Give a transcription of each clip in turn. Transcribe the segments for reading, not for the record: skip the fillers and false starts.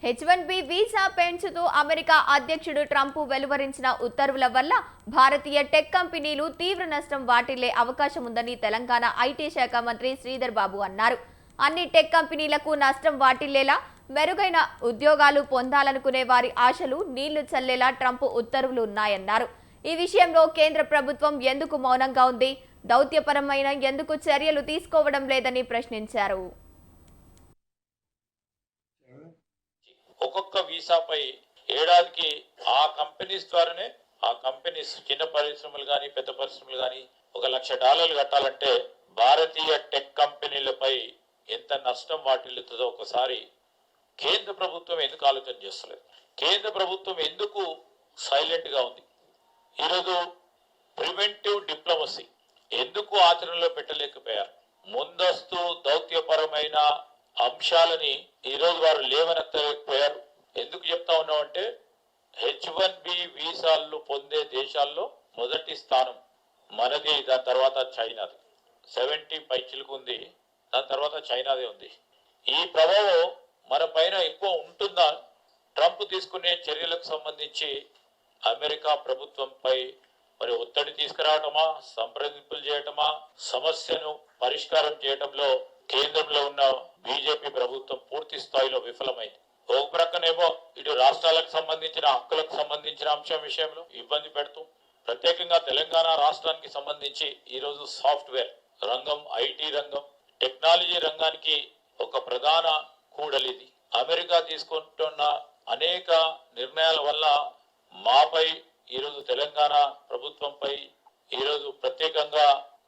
H1B visa పెంచుతూ America అధ్యక్షుడు Trump వెలువరించిన ఉత్తర్వుల వల్ల భారతీయ టెక్ కంపెనీలు తీవ్ర నష్టం వాటిల్లే అవకాశం ఉందని తెలంగాణ ఐటీ శాఖ మంత్రి శ్రీధర్ బాబు అన్నారు. అన్ని టెక్ కంపెనీలకు నష్టం వాటిల్లేలా మెరుగైన ఉద్యోగాలు పొందాలనుకునే వారి ఆశలు నీళ్లు చల్లేలా ట్రంప్ ఉత్తర్వులు ఉన్నాయన్నారు. ఈ విషయంలో కేంద్ర ప్రభుత్వం ఎందుకు మౌనంగా ఉంది, దౌత్యపరమైన ఎందుకు చర్యలు తీసుకోవడం లేదని ప్రశ్నించారు. ఒక్కొక్క వీసాపై ఏడాదికి ఆ కంపెనీస్ ద్వారానే ఆ కంపెనీస్ చిన్న పరిశ్రమలు కానీ పెద్ద పరిశ్రమలు కానీ $1 లక్ష కట్టాలంటే భారతీయ టెక్ కంపెనీలపై ఎంత నష్టం వాటిల్లుతుందో ఒకసారి కేంద్ర ప్రభుత్వం ఎందుకు ఆలోచన చేస్తలేదు? కేంద్ర ప్రభుత్వం ఎందుకు సైలెంట్ గా ఉంది? ఈరోజు ప్రివెంటివ్ డిప్లొమసీ ఎందుకు ఆచరణలో పెట్టలేకపోయారు? ముందస్తు దౌత్యపరమైన అంశాలని ఈరోజు వారు లేవనెత్తలేకపోయారు. ఎందుకు చెప్తా ఉన్నామంటే H1B వీసాలు పొందే దేశాల్లో మొదటి స్థానం మనది, దాని తర్వాత చైనాది 70 పైచిలకు ఉంది, దాని తర్వాత చైనాదే ఉంది. ఈ ప్రభావం మన పైన ఎక్కువ ఉంటుందా? ట్రంప్ తీసుకునే చర్యలకు సంబంధించి అమెరికా ప్రభుత్వంపై మరి ఒత్తిడి తీసుకురావటమా, సంప్రదింపులు చేయటమా, సమస్యను పరిష్కారం చేయటంలో కేంద్రంలో ఉన్న బీజేపీ ప్రభుత్వం పూర్తి స్థాయిలో విఫలమైంది. ఒక ప్రక్కనేమో ఇటు రాష్ట్రాలకు సంబంధించిన హక్కులకు సంబంధించిన అంశం విషయంలో ఇబ్బంది పెడుతూ, ప్రత్యేకంగా తెలంగాణ రాష్ట్రానికి సంబంధించి ఈరోజు సాఫ్ట్వేర్ రంగం, ఐటీ రంగం, టెక్నాలజీ రంగానికి ఒక ప్రధాన కూడలిది. అమెరికా తీసుకుంటున్న అనేక నిర్ణయాల వల్ల మాపై ఈరోజు తెలంగాణ ప్రభుత్వంపై, ఈరోజు ప్రత్యేకంగా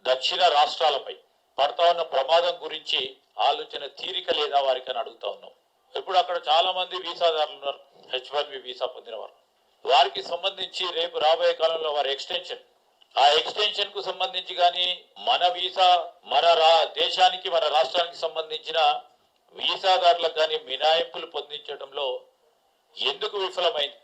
దక్షిణ రాష్ట్రాలపై పడతా ఉన్న ప్రమాదం గురించి ఆలోచన తీరిక లేదా వారికి అని అడుగుతా ఉన్నాం. ఇప్పుడు అక్కడ చాలా మంది వీసాదారులు ఉన్నారు, H1B వీసా పొందిన వారు. వారికి సంబంధించి రేపు రాబోయే కాలంలో వారి ఆ ఎక్స్టెన్షన్ కు సంబంధించి కానీ మన వీసా మన దేశానికి మన రాష్ట్రానికి సంబంధించిన వీసాదారులకు కానీ మినహాయింపులు పొందించడంలో ఎందుకు విఫలమైంది?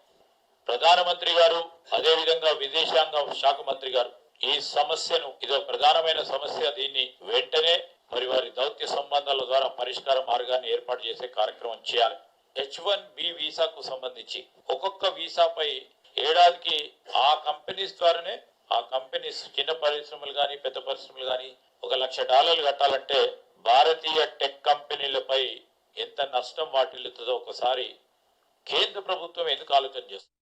ప్రధానమంత్రి గారు, అదేవిధంగా విదేశాంగ శాఖ మంత్రి గారు ఈ సమస్యను, ఇదో ప్రధానమైన సమస్య, దీన్ని వెంటనే మరి వారి దౌత్య సంబంధాల ద్వారా పరిష్కార మార్గాన్ని ఏర్పాటు చేసే కార్యక్రమం చేయాలి. H1B వీసాకు సంబంధించి ఒక్కొక్క వీసాపై ఏడాదికి ఆ కంపెనీస్ ద్వారానే ఆ కంపెనీస్ చిన్న పరిశ్రమలు కానీ పెద్ద పరిశ్రమలు కానీ $1 లక్ష కట్టాలంటే భారతీయ టెక్ కంపెనీలపై ఎంత నష్టం వాటిల్లుతుందో ఒకసారి కేంద్ర ప్రభుత్వం ఎందుకు ఆలోచన చేస్తుంది?